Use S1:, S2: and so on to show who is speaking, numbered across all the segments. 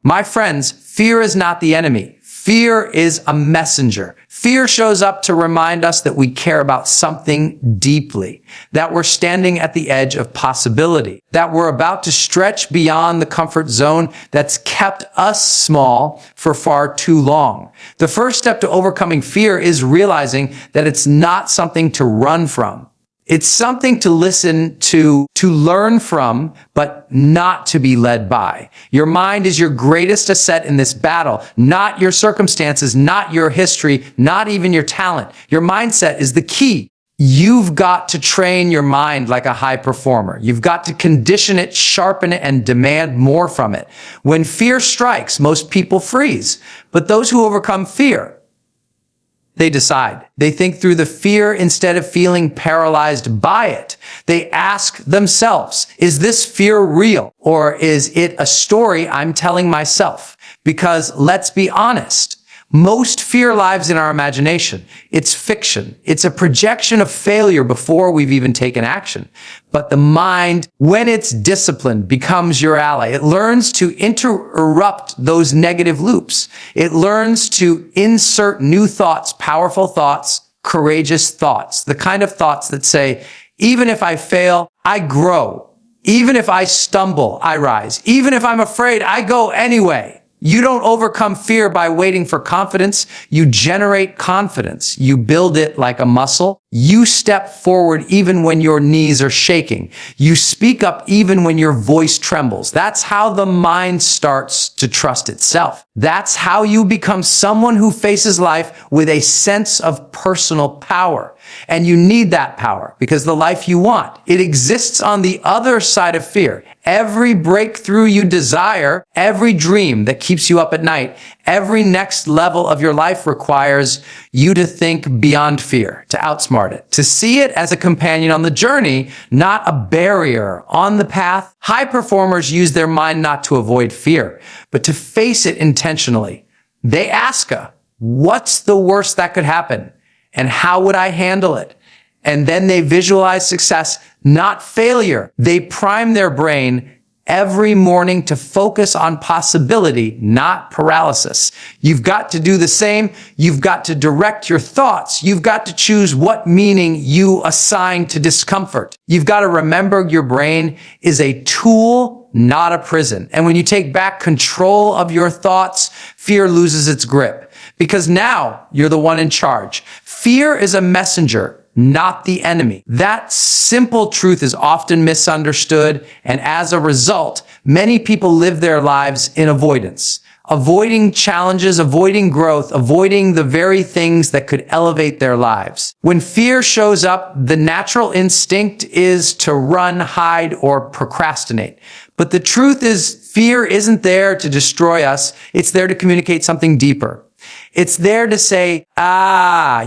S1: My friends, fear is not the enemy. Fear is a messenger. Fear shows up to remind us that we care about something deeply, that we're standing at the edge of possibility, that we're about to stretch beyond the comfort zone that's kept us small for far too long. The first step to overcoming fear is realizing that it's not something to run from. It's something to listen to learn from, but not to be led by. Your mind is your greatest asset in this battle, not your circumstances, not your history, not even your talent. Your mindset is the key. You've got to train your mind like a high performer. You've got to condition it, sharpen it, and demand more from it. When fear strikes, most people freeze. But those who overcome fear, they decide. They think through the fear instead of feeling paralyzed by it. They ask themselves, is this fear real? Or is it a story I'm telling myself? Because let's be honest, most fear lives in our imagination. It's fiction. It's a projection of failure before we've even taken action. But the mind, when it's disciplined, becomes your ally. It learns to interrupt those negative loops. It learns to insert new thoughts, powerful thoughts, courageous thoughts, the kind of thoughts that say, even if I fail, I grow. Even if I stumble, I rise. Even if I'm afraid, I go anyway. You don't overcome fear by waiting for confidence. You generate confidence. You build it like a muscle. You step forward even when your knees are shaking. You speak up even when your voice trembles. That's how the mind starts to trust itself. That's how you become someone who faces life with a sense of personal power. And you need that power because the life you want, it exists on the other side of fear. Every breakthrough you desire, every dream that keeps you up at night, every next level of your life requires you to think beyond fear, to outsmart it, to see it as a companion on the journey, not a barrier on the path. High performers use their mind not to avoid fear, but to face it intentionally. They ask, what's the worst that could happen? And how would I handle it? And then they visualize success, not failure. They prime their brain every morning to focus on possibility, not paralysis. You've got to do the same. You've got to direct your thoughts. You've got to choose what meaning you assign to discomfort. You've got to remember your brain is a tool, not a prison. And when you take back control of your thoughts, fear loses its grip because now you're the one in charge. Fear is a messenger, not the enemy. That simple truth is often misunderstood, and as a result, many people live their lives in avoidance, avoiding challenges, avoiding growth, avoiding the very things that could elevate their lives. When fear shows up, the natural instinct is to run, hide, or procrastinate. But the truth is, fear isn't there to destroy us. It's there to communicate something deeper. It's there to say,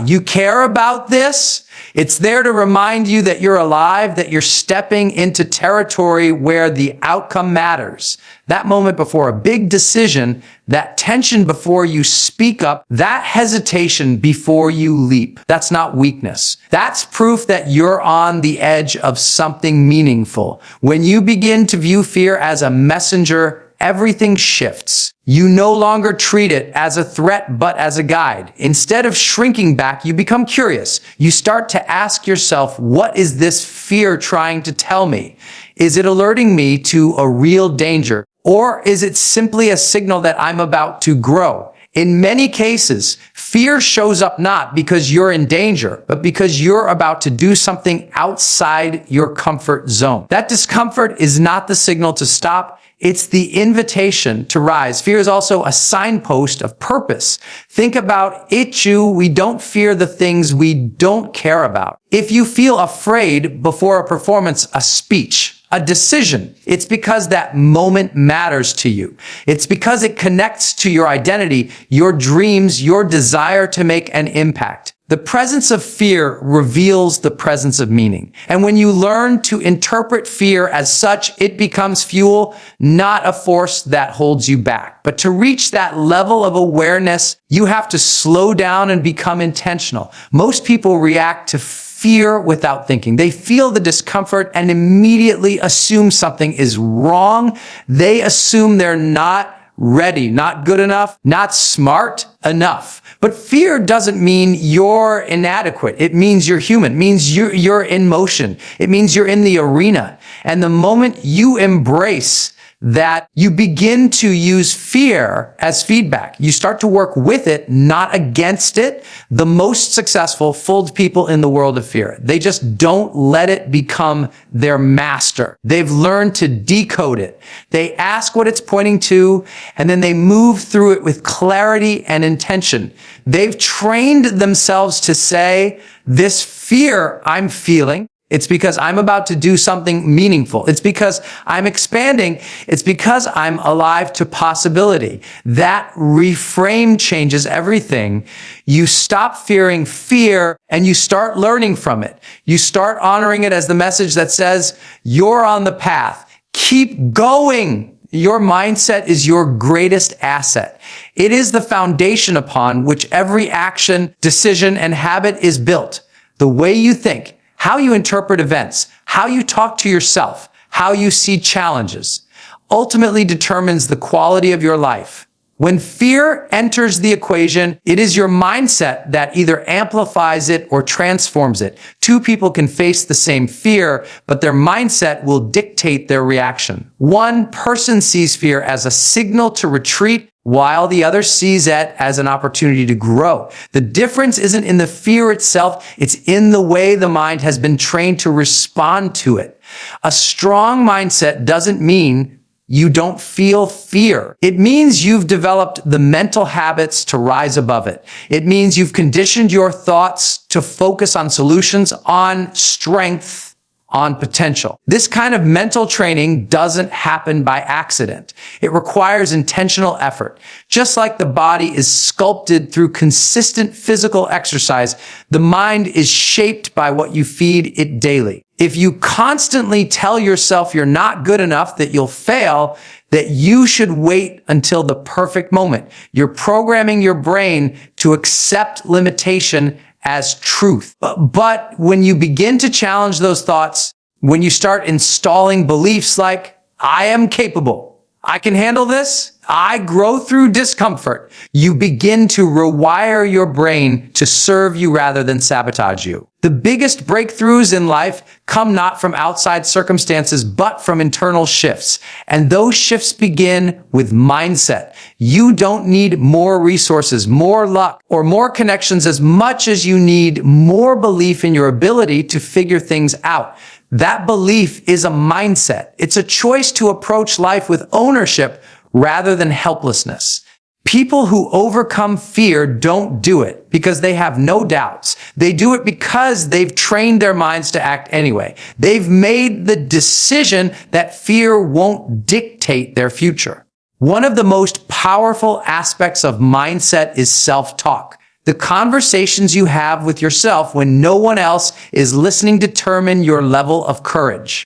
S1: you care about this? It's there to remind you that you're alive, that you're stepping into territory where the outcome matters. That moment before a big decision, that tension before you speak up, that hesitation before you leap. That's not weakness. That's proof that you're on the edge of something meaningful. When you begin to view fear as a messenger, everything shifts. You no longer treat it as a threat, but as a guide. Instead of shrinking back, you become curious. You start to ask yourself, what is this fear trying to tell me? Is it alerting me to a real danger? Or is it simply a signal that I'm about to grow? In many cases, fear shows up not because you're in danger, but because you're about to do something outside your comfort zone. That discomfort is not the signal to stop. It's the invitation to rise. Fear is also a signpost of purpose. Think about it, we don't fear the things we don't care about. If you feel afraid before a performance, a speech, a decision, it's because that moment matters to you. It's because it connects to your identity, your dreams, your desire to make an impact. The presence of fear reveals the presence of meaning. And when you learn to interpret fear as such, it becomes fuel, not a force that holds you back. But to reach that level of awareness, you have to slow down and become intentional. Most people react to fear without thinking. They feel the discomfort and immediately assume something is wrong. They assume they're not ready, not good enough, not smart enough. But fear doesn't mean you're inadequate. It means you're human. It means you're in motion. It means you're in the arena. And the moment you embrace that, you begin to use fear as feedback. You start to work with it, not against it. The most successful fooled people in the world of fear. They just don't let it become their master. They've learned to decode it. They ask what it's pointing to, and then they move through it with clarity and intention. They've trained themselves to say, this fear I'm feeling, it's because I'm about to do something meaningful. It's because I'm expanding. It's because I'm alive to possibility. That reframe changes everything. You stop fearing fear and you start learning from it. You start honoring it as the message that says, you're on the path. Keep going. Your mindset is your greatest asset. It is the foundation upon which every action, decision, and habit is built. The way you think, how you interpret events, how you talk to yourself, how you see challenges, ultimately determines the quality of your life. When fear enters the equation, it is your mindset that either amplifies it or transforms it. Two people can face the same fear, but their mindset will dictate their reaction. One person sees fear as a signal to retreat, while the other sees it as an opportunity to grow. The difference isn't in the fear itself, it's in the way the mind has been trained to respond to it. A strong mindset doesn't mean you don't feel fear. It means you've developed the mental habits to rise above it. It means you've conditioned your thoughts to focus on solutions, on strength, on potential. This kind of mental training doesn't happen by accident. It requires intentional effort. Just like the body is sculpted through consistent physical exercise, the mind is shaped by what you feed it daily. If you constantly tell yourself you're not good enough, that you'll fail, that you should wait until the perfect moment, you're programming your brain to accept limitation as truth. But when you begin to challenge those thoughts, when you start installing beliefs like, I am capable, I can handle this, I grow through discomfort, you begin to rewire your brain to serve you rather than sabotage you. The biggest breakthroughs in life come not from outside circumstances, but from internal shifts. And those shifts begin with mindset. You don't need more resources, more luck, or more connections as much as you need more belief in your ability to figure things out. That belief is a mindset. It's a choice to approach life with ownership rather than helplessness. People who overcome fear don't do it because they have no doubts. They do it because they've trained their minds to act anyway. They've made the decision that fear won't dictate their future. One of the most powerful aspects of mindset is self-talk. The conversations you have with yourself when no one else is listening determine your level of courage.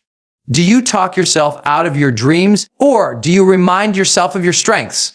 S1: Do you talk yourself out of your dreams, or do you remind yourself of your strengths?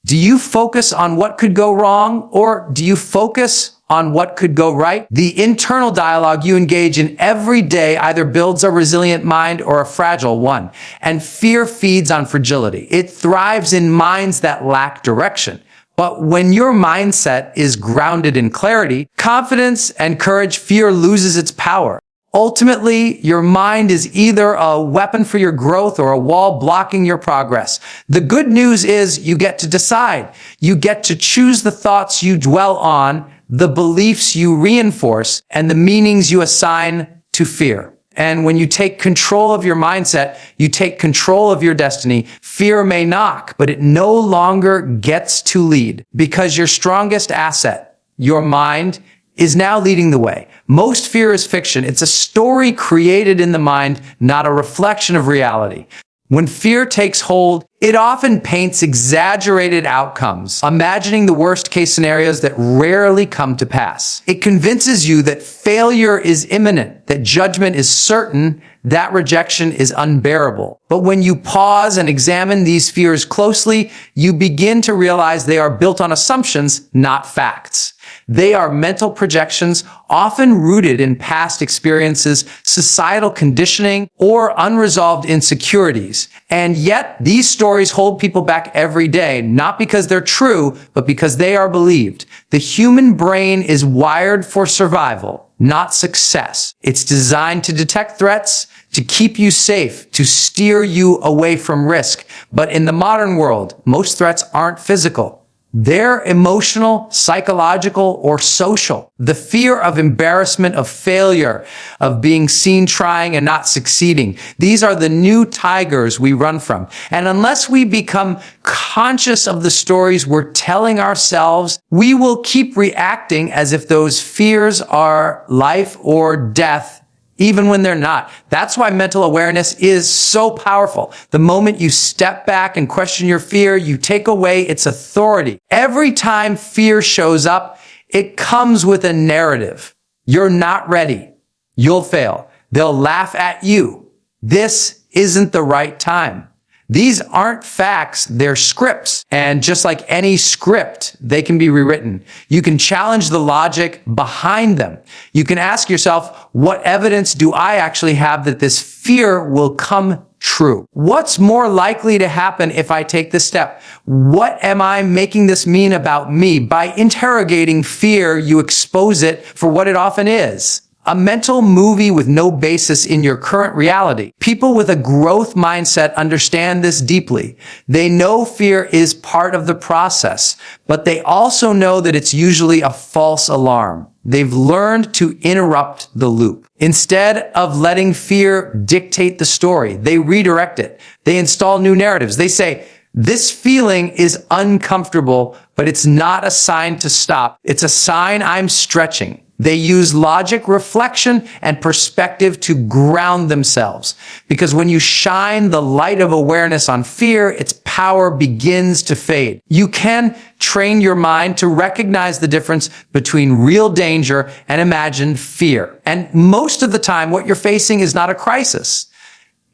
S1: Do you focus on what could go wrong, or do you focus on what could go right? The internal dialogue you engage in every day either builds a resilient mind or a fragile one, and fear feeds on fragility. It thrives in minds that lack direction. But when your mindset is grounded in clarity, confidence, and courage, fear loses its power. Ultimately, your mind is either a weapon for your growth or a wall blocking your progress. The good news is you get to decide. You get to choose the thoughts you dwell on, the beliefs you reinforce, and the meanings you assign to fear. And when you take control of your mindset, you take control of your destiny. Fear may knock, but it no longer gets to lead, because your strongest asset, your mind, is now leading the way. Most fear is fiction. It's a story created in the mind, not a reflection of reality. When fear takes hold, it often paints exaggerated outcomes, imagining the worst-case scenarios that rarely come to pass. It convinces you that failure is imminent, that judgment is certain, that rejection is unbearable. But when you pause and examine these fears closely, you begin to realize they are built on assumptions, not facts. They are mental projections, often rooted in past experiences, societal conditioning, or unresolved insecurities. And yet, these stories hold people back every day, not because they're true, but because they are believed. The human brain is wired for survival, not success. It's designed to detect threats, to keep you safe, to steer you away from risk. But in the modern world, most threats aren't physical. They're emotional, psychological, or social. The fear of embarrassment, of failure, of being seen trying and not succeeding. These are the new tigers we run from. And unless we become conscious of the stories we're telling ourselves, we will keep reacting as if those fears are life or death, even when they're not. That's why mental awareness is so powerful. The moment you step back and question your fear, you take away its authority. Every time fear shows up, it comes with a narrative. You're not ready. You'll fail. They'll laugh at you. This isn't the right time. These aren't facts, they're scripts. And just like any script, they can be rewritten. You can challenge the logic behind them. You can ask yourself, what evidence do I actually have that this fear will come true? What's more likely to happen if I take this step? What am I making this mean about me? By interrogating fear, you expose it for what it often is. A mental movie with no basis in your current reality. People with a growth mindset understand this deeply. They know fear is part of the process, but they also know that it's usually a false alarm. They've learned to interrupt the loop. Instead of letting fear dictate the story, they redirect it. They install new narratives. They say, this feeling is uncomfortable, but it's not a sign to stop. It's a sign I'm stretching. They use logic, reflection, and perspective to ground themselves. Because when you shine the light of awareness on fear, its power begins to fade. You can train your mind to recognize the difference between real danger and imagined fear. And most of the time, what you're facing is not a crisis.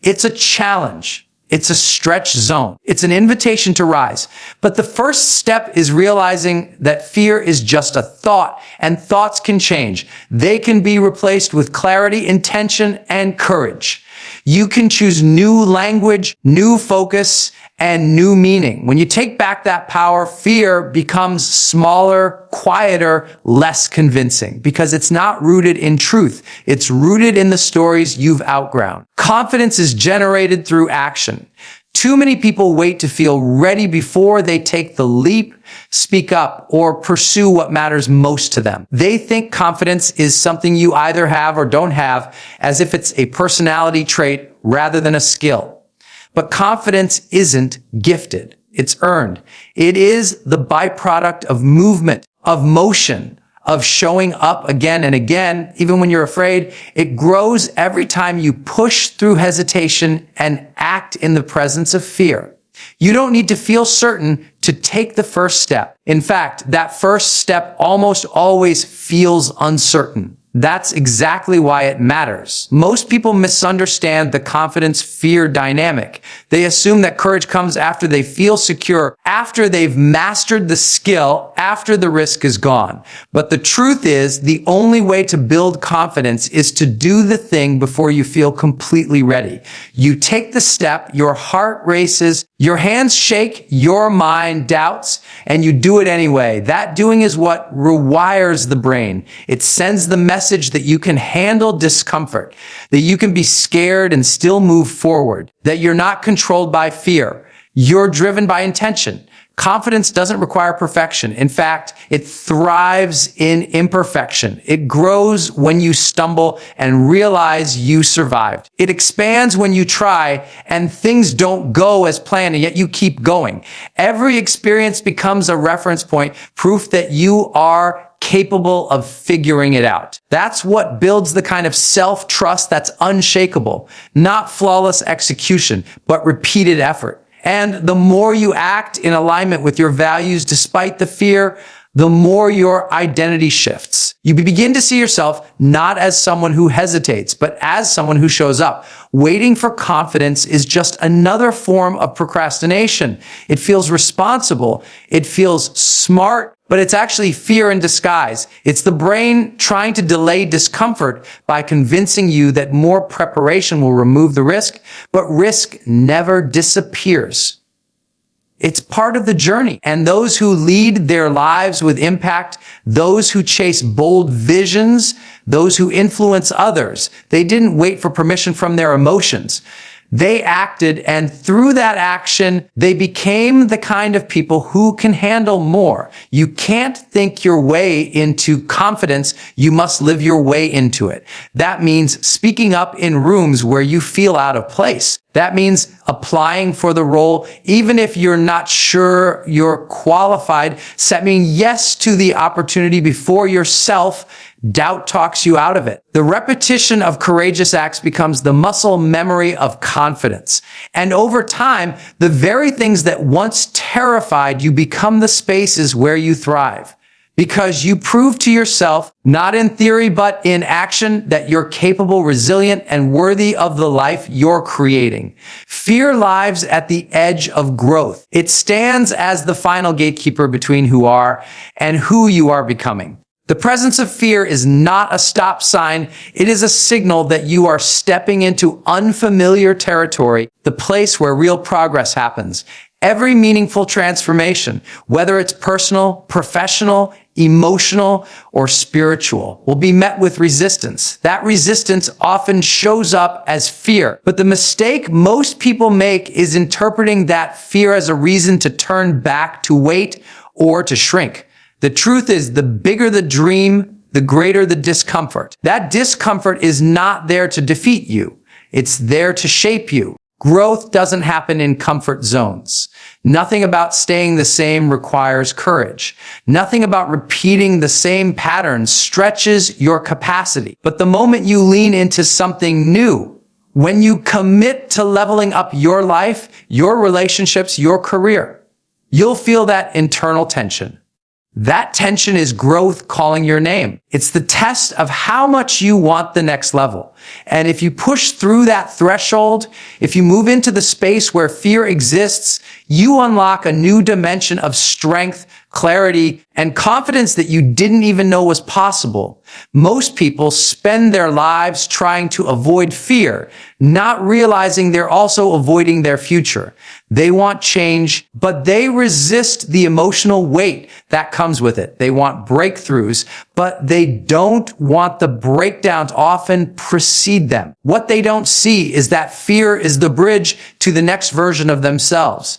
S1: It's a challenge. It's a stretch zone. It's an invitation to rise. But the first step is realizing that fear is just a thought, and thoughts can change. They can be replaced with clarity, intention, and courage. You can choose new language, new focus, and new meaning. When you take back that power, fear becomes smaller, quieter, less convincing, because it's not rooted in truth. It's rooted in the stories you've outgrown. Confidence is generated through action. Too many people wait to feel ready before they take the leap, speak up, or pursue what matters most to them. They think confidence is something you either have or don't have, as if it's a personality trait rather than a skill. But confidence isn't gifted. It's earned. It is the byproduct of movement, of motion, of showing up again and again, even when you're afraid. It grows every time you push through hesitation and act in the presence of fear. You don't need to feel certain to take the first step. In fact, that first step almost always feels uncertain. That's exactly why it matters. Most people misunderstand the confidence-fear dynamic. They assume that courage comes after they feel secure, after they've mastered the skill, after the risk is gone. But the truth is, the only way to build confidence is to do the thing before you feel completely ready. You take the step, your heart races, your hands shake, your mind doubts, and you do it anyway. That doing is what rewires the brain. It sends the message that you can handle discomfort, that you can be scared and still move forward, that you're not controlled by fear. You're driven by intention. Confidence doesn't require perfection. In fact, it thrives in imperfection. It grows when you stumble and realize you survived. It expands when you try and things don't go as planned, and yet you keep going. Every experience becomes a reference point, proof that you are capable of figuring it out. That's what builds the kind of self-trust that's unshakable, not flawless execution, but repeated effort. And the more you act in alignment with your values, despite the fear, the more your identity shifts. You begin to see yourself not as someone who hesitates, but as someone who shows up. Waiting for confidence is just another form of procrastination. It feels responsible. It feels smart, but it's actually fear in disguise. It's the brain trying to delay discomfort by convincing you that more preparation will remove the risk, but risk never disappears. It's part of the journey. And those who lead their lives with impact, those who chase bold visions, those who influence others, they didn't wait for permission from their emotions. They acted, and through that action, they became the kind of people who can handle more. You can't think your way into confidence. You must live your way into it. That means speaking up in rooms where you feel out of place. That means applying for the role, even if you're not sure you're qualified, saying yes to the opportunity before yourself doubt talks you out of it. The repetition of courageous acts becomes the muscle memory of confidence. And over time, the very things that once terrified you become the spaces where you thrive. Because you prove to yourself, not in theory, but in action, that you're capable, resilient, and worthy of the life you're creating. Fear lives at the edge of growth. It stands as the final gatekeeper between who are and who you are becoming. The presence of fear is not a stop sign. It is a signal that you are stepping into unfamiliar territory, the place where real progress happens. Every meaningful transformation, whether it's personal, professional, emotional, or spiritual, will be met with resistance. That resistance often shows up as fear. But the mistake most people make is interpreting that fear as a reason to turn back, to wait, or to shrink. The truth is, the bigger the dream, the greater the discomfort. That discomfort is not there to defeat you. It's there to shape you. Growth doesn't happen in comfort zones. Nothing about staying the same requires courage. Nothing about repeating the same patterns stretches your capacity. But the moment you lean into something new, when you commit to leveling up your life, your relationships, your career, you'll feel that internal tension. That tension is growth calling your name. It's the test of how much you want the next level. And if you push through that threshold, if you move into the space where fear exists, you unlock a new dimension of strength, clarity, and confidence that you didn't even know was possible. Most people spend their lives trying to avoid fear, not realizing they're also avoiding their future. They want change, but they resist the emotional weight that comes with it. They want breakthroughs, but they don't want the breakdowns often precede them. What they don't see is that fear is the bridge to the next version of themselves.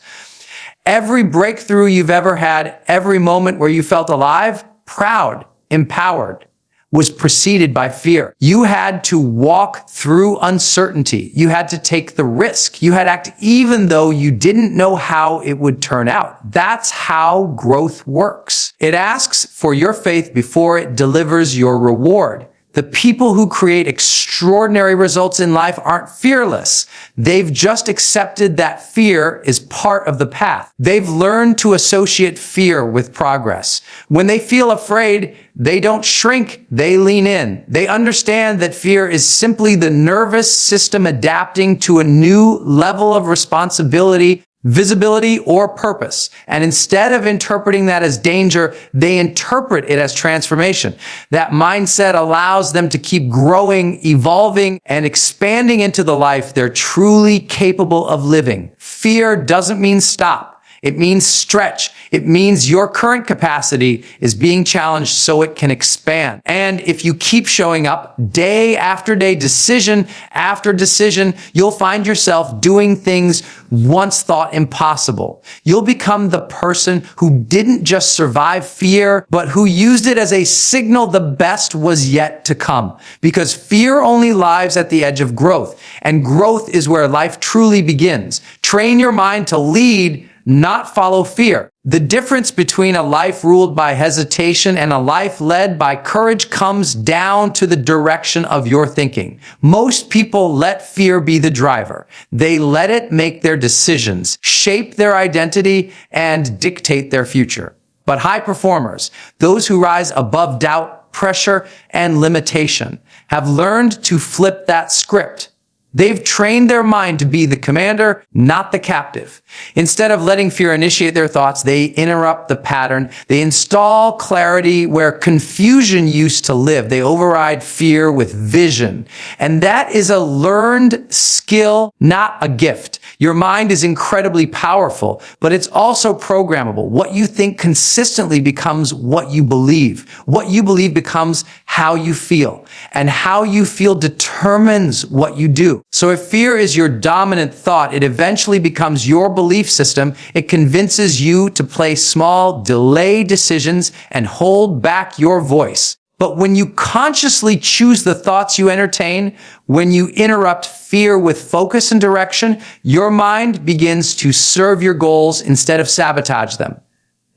S1: Every breakthrough you've ever had, every moment where you felt alive, proud, empowered, was preceded by fear. You had to walk through uncertainty. You had to take the risk. You had to act even though you didn't know how it would turn out. That's how growth works. It asks for your faith before it delivers your reward. The people who create extraordinary results in life aren't fearless. They've just accepted that fear is part of the path. They've learned to associate fear with progress. When they feel afraid, they don't shrink, they lean in. They understand that fear is simply the nervous system adapting to a new level of responsibility, visibility, or purpose. And instead of interpreting that as danger, they interpret it as transformation. That mindset allows them to keep growing, evolving, and expanding into the life they're truly capable of living. Fear doesn't mean stop. It means stretch. It means your current capacity is being challenged so it can expand. And if you keep showing up day after day, decision after decision, you'll find yourself doing things once thought impossible. You'll become the person who didn't just survive fear, but who used it as a signal the best was yet to come. Because fear only lives at the edge of growth, and growth is where life truly begins. Train your mind to lead, not follow fear. The difference between a life ruled by hesitation and a life led by courage comes down to the direction of your thinking. Most people let fear be the driver. They let it make their decisions, shape their identity, and dictate their future. But high performers, those who rise above doubt, pressure, and limitation, have learned to flip that script. They've trained their mind to be the commander, not the captive. Instead of letting fear initiate their thoughts, they interrupt the pattern. They install clarity where confusion used to live. They override fear with vision. And that is a learned skill, not a gift. Your mind is incredibly powerful, but it's also programmable. What you think consistently becomes what you believe. What you believe becomes how you feel. And how you feel determines what you do. So if fear is your dominant thought, it eventually becomes your belief system. It convinces you to play small, delay decisions and hold back your voice. But when you consciously choose the thoughts you entertain, when you interrupt fear with focus and direction, your mind begins to serve your goals instead of sabotage them.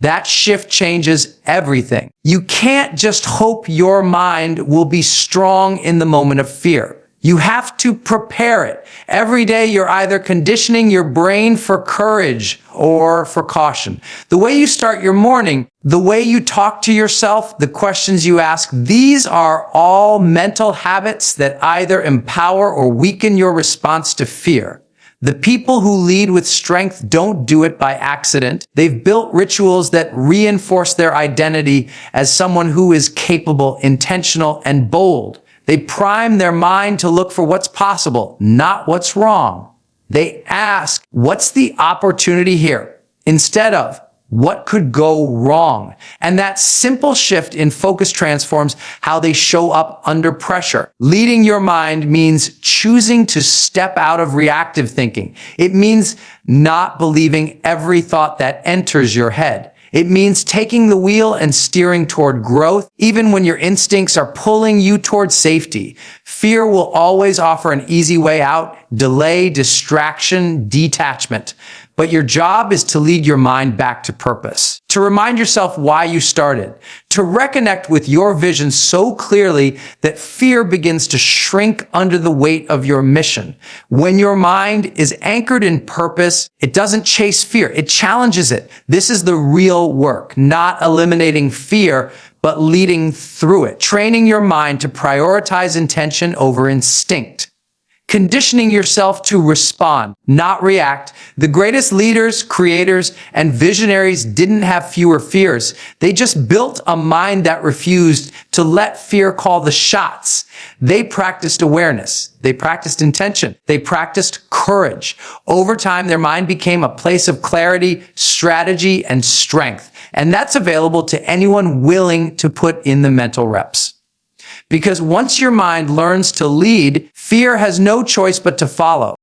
S1: That shift changes everything. You can't just hope your mind will be strong in the moment of fear. You have to prepare it. Every day you're either conditioning your brain for courage or for caution. The way you start your morning, the way you talk to yourself, the questions you ask, these are all mental habits that either empower or weaken your response to fear. The people who lead with strength don't do it by accident. They've built rituals that reinforce their identity as someone who is capable, intentional, and bold. They prime their mind to look for what's possible, not what's wrong. They ask, what's the opportunity here? Instead of, what could go wrong? And that simple shift in focus transforms how they show up under pressure. Leading your mind means choosing to step out of reactive thinking. It means not believing every thought that enters your head. It means taking the wheel and steering toward growth, even when your instincts are pulling you toward safety. Fear will always offer an easy way out: delay, distraction, detachment. But your job is to lead your mind back to purpose, to remind yourself why you started, to reconnect with your vision so clearly that fear begins to shrink under the weight of your mission. When your mind is anchored in purpose, it doesn't chase fear, it challenges it. This is the real work, not eliminating fear, but leading through it, training your mind to prioritize intention over instinct. Conditioning yourself to respond, not react. The greatest leaders, creators, and visionaries didn't have fewer fears. They just built a mind that refused to let fear call the shots. They practiced awareness. They practiced intention. They practiced courage. Over time, their mind became a place of clarity, strategy, and strength. And that's available to anyone willing to put in the mental reps. Because once your mind learns to lead, fear has no choice but to follow.